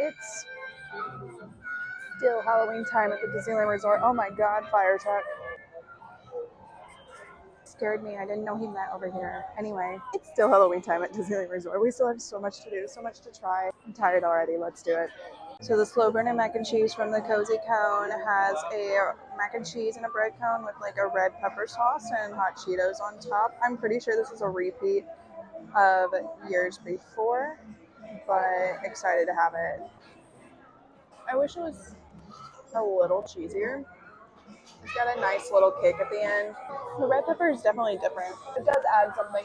It's still Halloween time at the Disneyland Resort. Oh my god, fire truck. Scared me. I didn't know he met over here. Anyway, it's still Halloween time at Disneyland Resort. We still have so much to do, so much to try. I'm tired already. Let's do it. So the slow burning mac and cheese from the Cozy Cone has a mac and cheese and a bread cone with like a red pepper sauce and hot Cheetos on top. I'm pretty sure this is a repeat of years before, but excited to have it. I wish it was a little cheesier. It's got a nice little kick at the end. The red pepper is definitely different. It does add something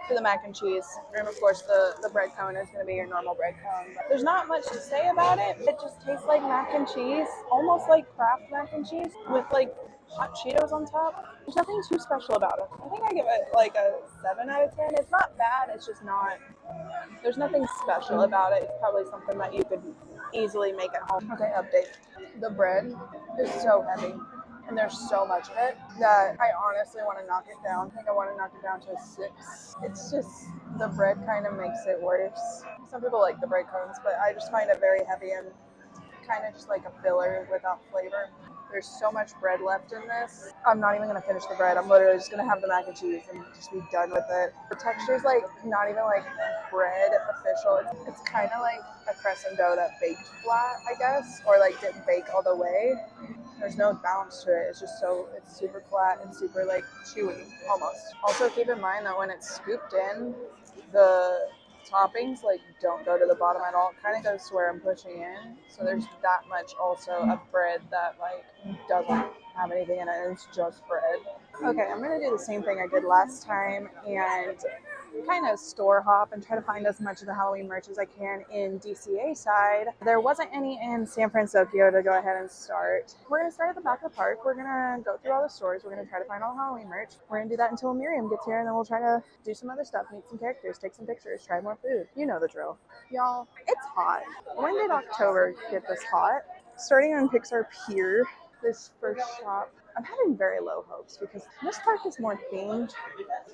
to the mac and cheese. And of course the bread cone is going to be your normal bread cone. But there's not much to say about it. It just tastes like mac and cheese, almost like Kraft mac and cheese with like hot Cheetos on top. There's nothing too special about it. I think I give it like a 7 out of 10. It's not bad, it's just not, there's nothing special about it. It's probably something that you could easily make at home. Okay, update. The bread is so heavy. And there's so much of it that I honestly want to knock it down. I think I want to knock it down to a 6. It's just, the bread kind of makes it worse. Some people like the bread cones, but I just find it very heavy and kind of just like a filler without flavor. There's so much bread left in this. I'm not even going to finish the bread. I'm literally just going to have the mac and cheese and just be done with it. The texture's like not even like bread official. It's kind of like a crescent dough that baked flat, I guess, or like didn't bake all the way. There's no bounce to it. It's just it's super flat and super like chewy almost. Also keep in mind that when it's scooped in, the toppings like don't go to the bottom at all. It kind of goes to where I'm pushing in. So there's that much also of bread that like doesn't have anything in it. It's just bread. Okay, I'm gonna do the same thing I did last time and kind of store hop and try to find as much of the Halloween merch as I can in DCA side. There wasn't any in San Francisco to go ahead and start. We're gonna start at the back of the park. We're gonna go through all the stores. We're gonna try to find all the Halloween merch. We're gonna do that until Miriam gets here, and then we'll try to do some other stuff, meet some characters, take some pictures, try more food. You know the drill. Y'all, it's hot. When did October get this hot? Starting on Pixar Pier, this first shop, I'm having very low hopes because this park is more themed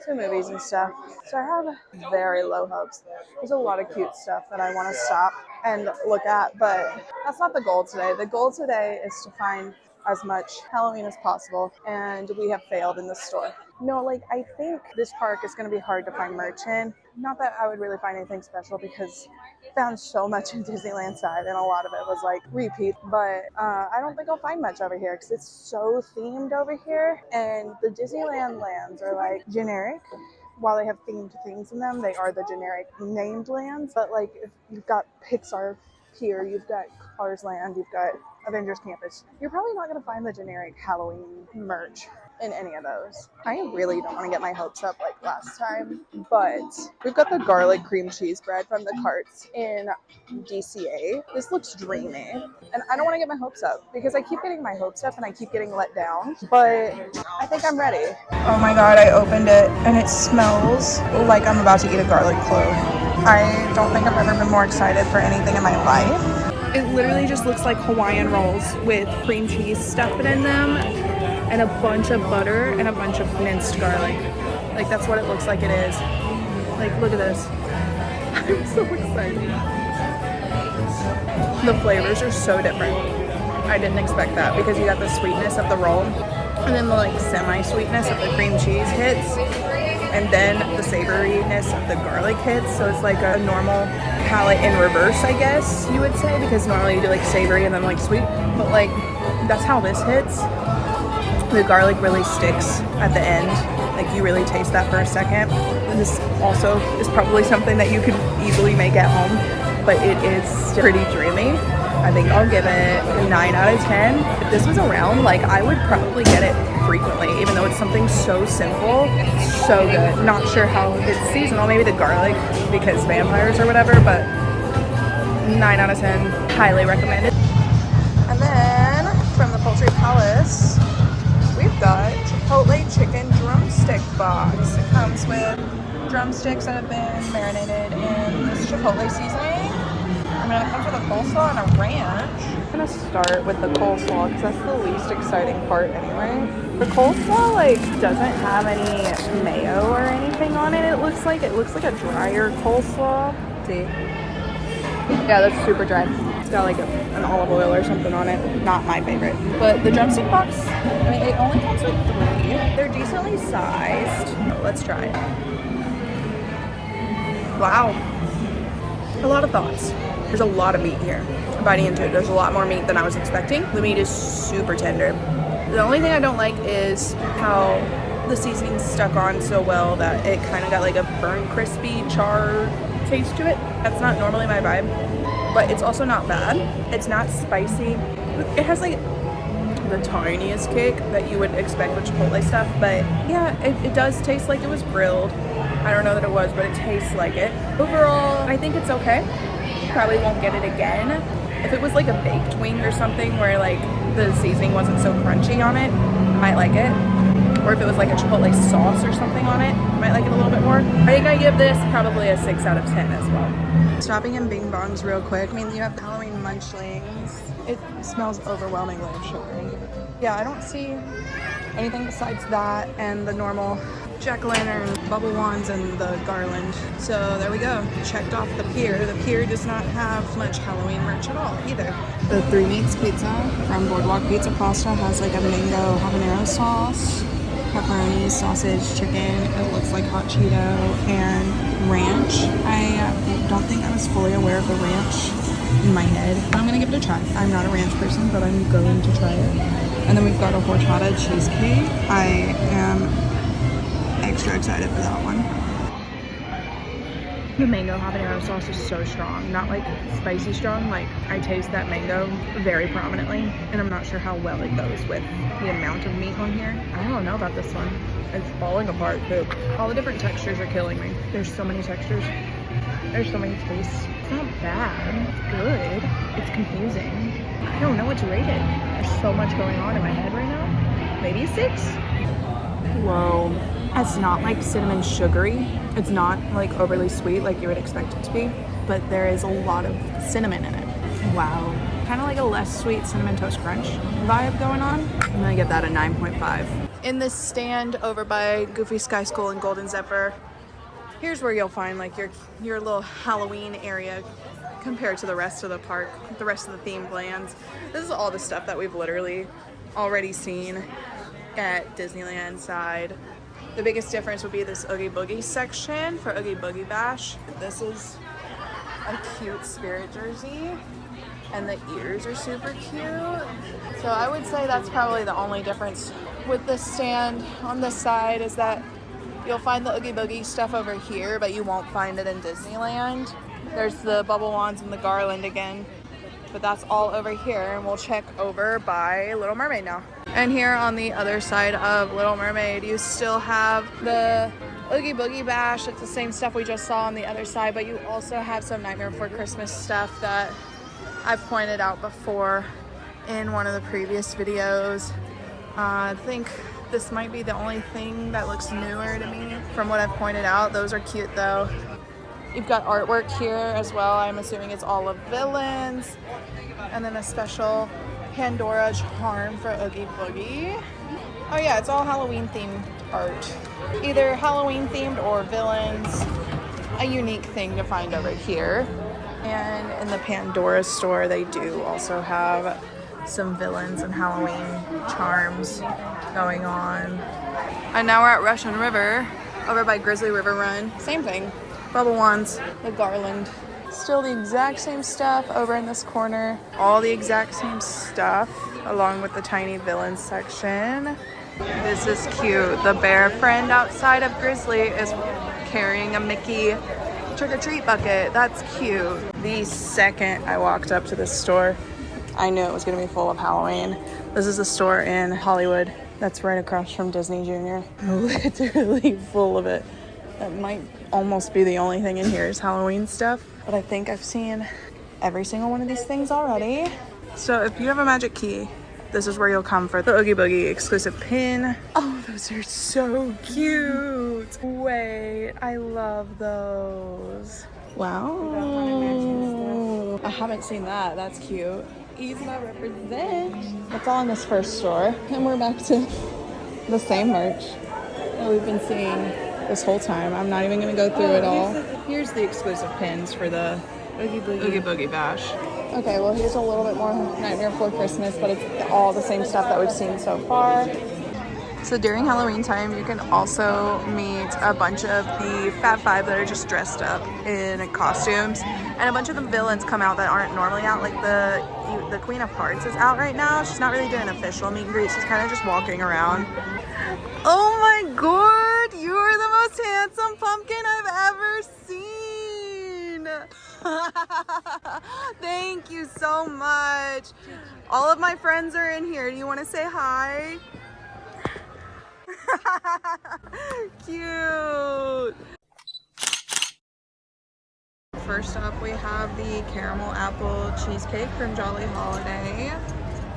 to movies and stuff. So I have very low hopes. There's a lot of cute stuff that I want to stop and look at, but that's not the goal today. The goal today is to find as much Halloween as possible, and we have failed in this store. No, like I think this park is going to be hard to find merch in. Not that I would really find anything special because I found so much in Disneyland side and a lot of it was like repeat, but I don't think I'll find much over here because it's so themed over here, and the Disneyland lands are like generic. While they have themed things in them, they are the generic named lands, but like if you've got Pixar Pier, you've got Cars Land, you've got Avengers Campus, you're probably not going to find the generic Halloween merch in any of those. I really don't want to get my hopes up like last time, but we've got the garlic cream cheese bread from the carts in DCA. This looks dreamy, and I don't want to get my hopes up because I keep getting my hopes up and I keep getting let down, but I think I'm ready. Oh my god, I opened it and it smells like I'm about to eat a garlic clove. I don't think I've ever been more excited for anything in my life. It literally just looks like Hawaiian rolls with cream cheese stuffed in them and a bunch of butter and a bunch of minced garlic. Like that's what it looks like it is. Like look at this. I'm so excited. The flavors are so different. I didn't expect that because you got the sweetness of the roll and then the like semi-sweetness of the cream cheese hits, and then the savoriness of the garlic hits. So it's like a normal palate in reverse, I guess you would say, because normally you do like savory and then like sweet, but like that's how this hits. The garlic really sticks at the end. Like you really taste that for a second. And this also is probably something that you could easily make at home, but it is still pretty dreamy. I think I'll give it a 9 out of 10. If this was around, like I would probably get it frequently, even though it's something so simple. So good. Not sure how it's seasonal, maybe the garlic because vampires or whatever, but 9 out of 10. Highly recommended. And then from the Poultry Palace, we've got Chipotle chicken drumstick box. It comes with drumsticks that have been marinated in this Chipotle seasoning. And then it comes with a coleslaw and a ranch. I'm gonna start with the coleslaw because that's the least exciting part anyway. The coleslaw like doesn't have any mayo or anything on it. It looks like a drier coleslaw. See? Yeah, that's super dry. got like an olive oil or something on it. Not my favorite. But the drumstick box, I mean, it only comes with 3. They're decently sized. Let's try it. Wow. A lot of thoughts. There's a lot of meat here. Biting into it, there's a lot more meat than I was expecting. The meat is super tender. The only thing I don't like is how the seasoning's stuck on so well that it kind of got like a burnt, crispy, char taste to it. That's not normally my vibe, but it's also not bad. It's not spicy. It has like the tiniest kick that you would expect with Chipotle stuff, but yeah, it does taste like it was grilled. I don't know that it was, but it tastes like it. Overall, I think it's okay. Probably won't get it again. If it was like a baked wing or something where like the seasoning wasn't so crunchy on it, I might like it. Or if it was like a Chipotle sauce or something on it, I might like it a little bit more. I think I give this probably a 6 out of 10 as well. Stopping in Bing Bongs real quick. I mean, you have the Halloween munchlings. It smells overwhelmingly of sugar. Yeah, I don't see anything besides that and the normal jack-o'-lantern, bubble wands, and the garland. So there we go. Checked off the pier. The pier does not have much Halloween merch at all either. The 3 Meats Pizza from Boardwalk Pizza Pasta has like a mango habanero sauce, pepperoni, sausage, chicken. It looks like hot Cheeto and ranch. I don't think I was fully aware of the ranch in my head. I'm gonna give it a try. I'm not a ranch person, but I'm going to try it. And then we've got a horchata cheesecake. I am extra excited for that one. The mango habanero sauce is so strong. Not like spicy strong, like I taste that mango very prominently, and I'm not sure how well it goes with the amount of meat on here. I don't know about this one. It's falling apart too. All the different textures are killing me. There's so many textures. There's so many tastes. It's not bad. It's good. It's confusing. I don't know what to rate it. There's so much going on in my head right now. Maybe a 6? Whoa. It's not like cinnamon sugary. It's not like overly sweet like you would expect it to be, but there is a lot of cinnamon in it. Wow. Kind of like a less sweet Cinnamon Toast Crunch vibe going on. I'm gonna give that a 9.5. In this stand over by Goofy Sky School and Golden Zephyr, here's where you'll find like your little Halloween area compared to the rest of the park, the rest of the themed lands. This is all the stuff that we've literally already seen at Disneyland side. The biggest difference would be this Oogie Boogie section for Oogie Boogie Bash. This is a cute spirit jersey, and the ears are super cute. So I would say that's probably the only difference with this stand on this side, is that you'll find the Oogie Boogie stuff over here, but you won't find it in Disneyland. There's the bubble wands and the garland again, but that's all over here, and we'll check over by Little Mermaid now. And here on the other side of Little Mermaid, you still have the Oogie Boogie Bash. It's the same stuff we just saw on the other side, but you also have some Nightmare Before Christmas stuff that I've pointed out before in one of the previous videos. I think this might be the only thing that looks newer to me from what I've pointed out. Those are cute though. You've got artwork here as well. I'm assuming it's all of villains. And then a special Pandora charm for Oogie Boogie. Oh yeah, it's all Halloween themed art. Either Halloween themed or villains. A unique thing to find over here. And in the Pandora store, they do also have some villains and Halloween charms going on. And now we're at Russian River, over by Grizzly River Run. Same thing. Bubble wands, the garland. Still the exact same stuff over in this corner. All the exact same stuff, along with the tiny villain section. This is cute. The bear friend outside of Grizzly is carrying a Mickey trick-or-treat bucket. That's cute. The second I walked up to this store, I knew it was gonna be full of Halloween. This is a store in Hollywood that's right across from Disney Junior. Literally full of it. That might almost be the only thing in here is Halloween stuff, but I think I've seen every single one of these things already. So if you have a magic key, this is where you'll come for the Oogie Boogie exclusive pin. Oh, those are so cute. Wait, I love those. Wow. I haven't seen that. That's cute. Yzma represent. That's all in this first store. And we're back to the same merch that we've been seeing this whole time. I'm not even gonna go through it all. Here's the exclusive pins for the Oogie Boogie Bash. Okay, well here's a little bit more Nightmare Before Christmas, but it's all the same stuff that we've seen so far. So during Halloween time, you can also meet a bunch of the Fab Five that are just dressed up in costumes, and a bunch of the villains come out that aren't normally out. Like the Queen of Hearts is out right now. She's not really doing an official meet and greet. She's kind of just walking around. Oh my God, you are the most handsome pumpkin I've ever seen. Thank you so much. All of my friends are in here. Do you want to say hi? Cute. First up, we have the caramel apple cheesecake from Jolly Holiday.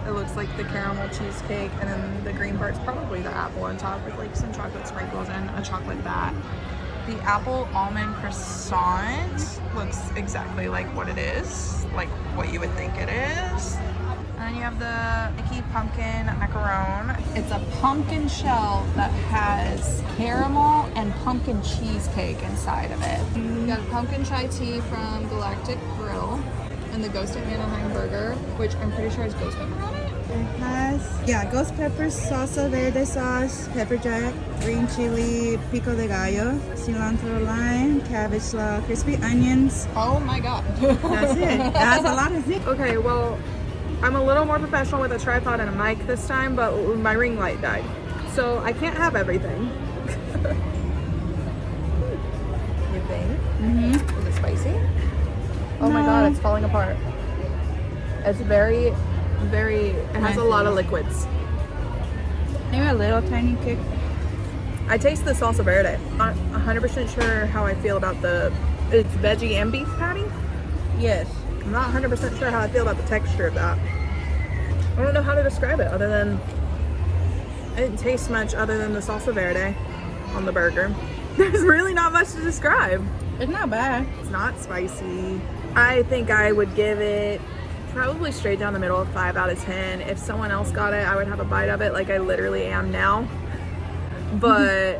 It looks like the caramel cheesecake, and then the green part's probably the apple on top with like some chocolate sprinkles and a chocolate bat. The apple almond croissant looks exactly like what it is, like what you would think it is. And then you have the Mickey pumpkin macaron. It's a pumpkin shell that has caramel and pumpkin cheesecake inside of it. You got a pumpkin chai tea from Galactic Grill, and the Ghost at Anaheim burger, which I'm pretty sure has ghost pepper on it. It has, ghost pepper, salsa verde sauce, pepper jack, green chili, pico de gallo, cilantro lime, cabbage slaw, crispy onions. Oh my God. That's it. It has a lot of things. Okay, well, I'm a little more professional with a tripod and a mic this time, but my ring light died. So I can't have everything. You think? Mm-hmm. Is it spicy? Oh my God, it's falling apart. It's very, it has a lot of liquids. Maybe a little tiny kick. I taste the salsa verde. I'm not 100% sure how I feel about it's veggie and beef patty? Yes. I'm not 100% sure how I feel about the texture of that. I don't know how to describe it other than, I didn't taste much other than the salsa verde on the burger. There's really not much to describe. It's not bad. It's not spicy. I think I would give it probably straight down the middle of 5 out of 10. If someone else got it, I would have a bite of it like I literally am now. But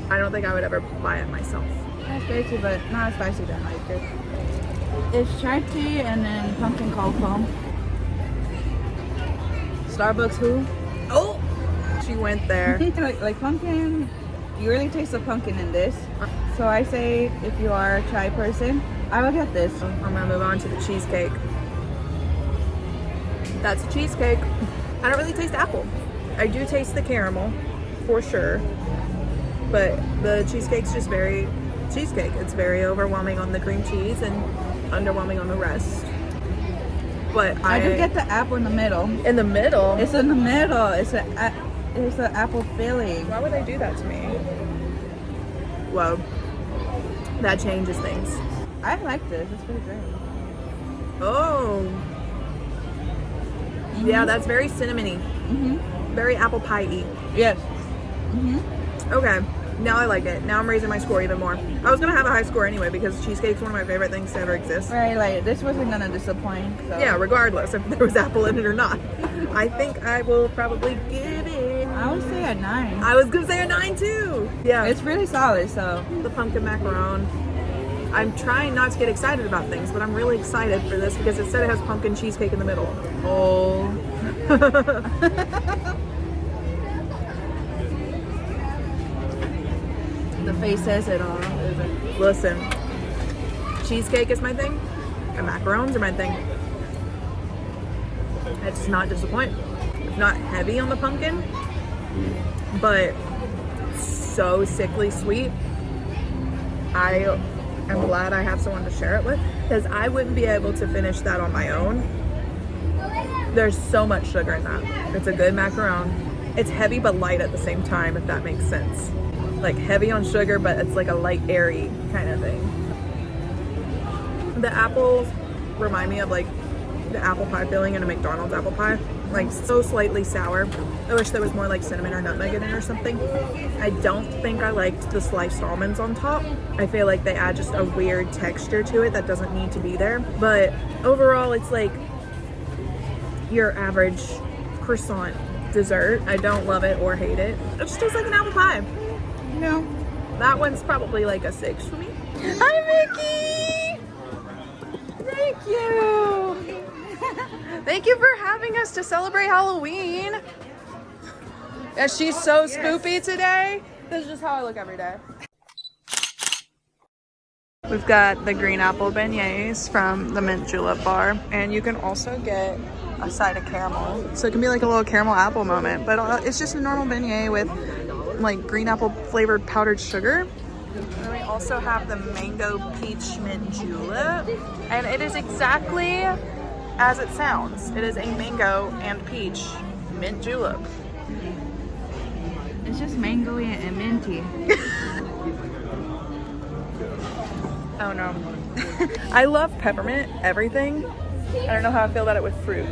I don't think I would ever buy it myself. It's spicy, but not as spicy as I like it. It's chai tea and then pumpkin cold foam. Starbucks who? Oh! She went there. like pumpkin, you really taste the pumpkin in this. So I say if you are a chai person, I would get this. I'm gonna move on to the cheesecake. That's a cheesecake. I don't really taste apple. I do taste the caramel, for sure. But the cheesecake's just very cheesecake. It's very overwhelming on the cream cheese and underwhelming on the rest. But I do get the apple in the middle. In the middle? It's in the middle. It's an apple filling. Why would they do that to me? Whoa. That changes things. I like this. It's pretty great. Oh. Mm-hmm. Yeah, that's very cinnamony. Mm-hmm. Very apple pie-y. Yes. Mm-hmm. Okay. Now I like it. Now I'm raising my score even more. I was going to have a high score anyway because cheesecake's one of my favorite things to ever exist. Right, like this wasn't going to disappoint. So. Yeah, regardless if there was apple in it or not. I think I will probably give it... I would say a 9. I was going to say a 9 too. Yeah. It's really solid, so. The pumpkin macaron. I'm trying not to get excited about things, but I'm really excited for this because it said it has pumpkin cheesecake in the middle. Oh. The face says it all. Listen, cheesecake is my thing, and macarons are my thing. It does not disappoint. It's not heavy on the pumpkin, but so sickly sweet. I am glad I have someone to share it with because I wouldn't be able to finish that on my own. There's so much sugar in that. It's a good macaron. It's heavy but light at the same time, if that makes sense. Like heavy on sugar, but it's like a light, airy kind of thing. The apples remind me of like the apple pie filling in a McDonald's apple pie. Like so slightly sour. I wish there was more like cinnamon or nutmeg in it or something. I don't think I liked the sliced almonds on top. I feel like they add just a weird texture to it that doesn't need to be there. But overall, it's like your average croissant dessert. I don't love it or hate it. It just tastes like an apple pie. No. That one's probably like a 6 for me. Hi, Mickey! Thank you! Thank you for having us to celebrate Halloween. Yeah, she's so spoopy today. This is just how I look every day. We've got the green apple beignets from the mint julep bar, and you can also get a side of caramel. So it can be like a little caramel apple moment, but it's just a normal beignet with like green apple flavored powdered sugar. And then we also have the mango peach mint julep, and it is exactly as it sounds. It is a mango and peach mint julep. It's just mangoey and minty. Oh no. I love peppermint everything. I don't know how I feel about it with fruit.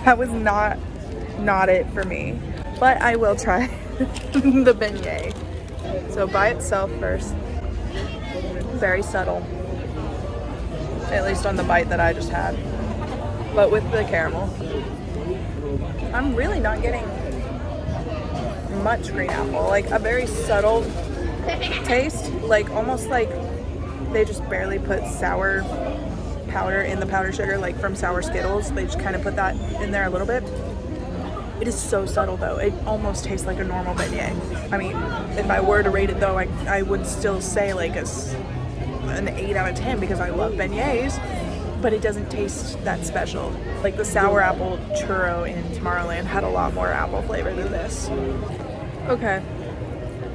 That was not it for me. But I will try the beignet. So by itself first. Very subtle. At least on the bite that I just had. But with the caramel. I'm really not getting much green apple. Like a very subtle taste. Like almost like they just barely put sour powder in the powdered sugar, like from sour Skittles. They just kind of put that in there a little bit. It is so subtle though. It almost tastes like a normal beignet. I mean, if I were to rate it though, I would still say like an 8 out of 10 because I love beignets, but it doesn't taste that special. Like the sour apple churro in Tomorrowland had a lot more apple flavor than this. Okay,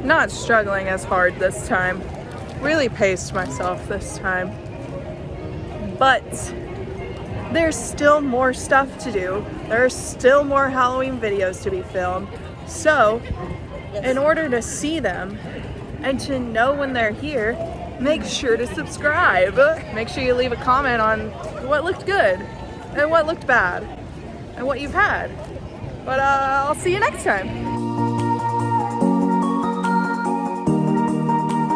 not struggling as hard this time. Really paced myself this time. But there's still more stuff to do. There's still more Halloween videos to be filmed. So, in order to see them and to know when they're here, make sure to subscribe. Make sure you leave a comment on what looked good and what looked bad and what you've had. But I'll see you next time.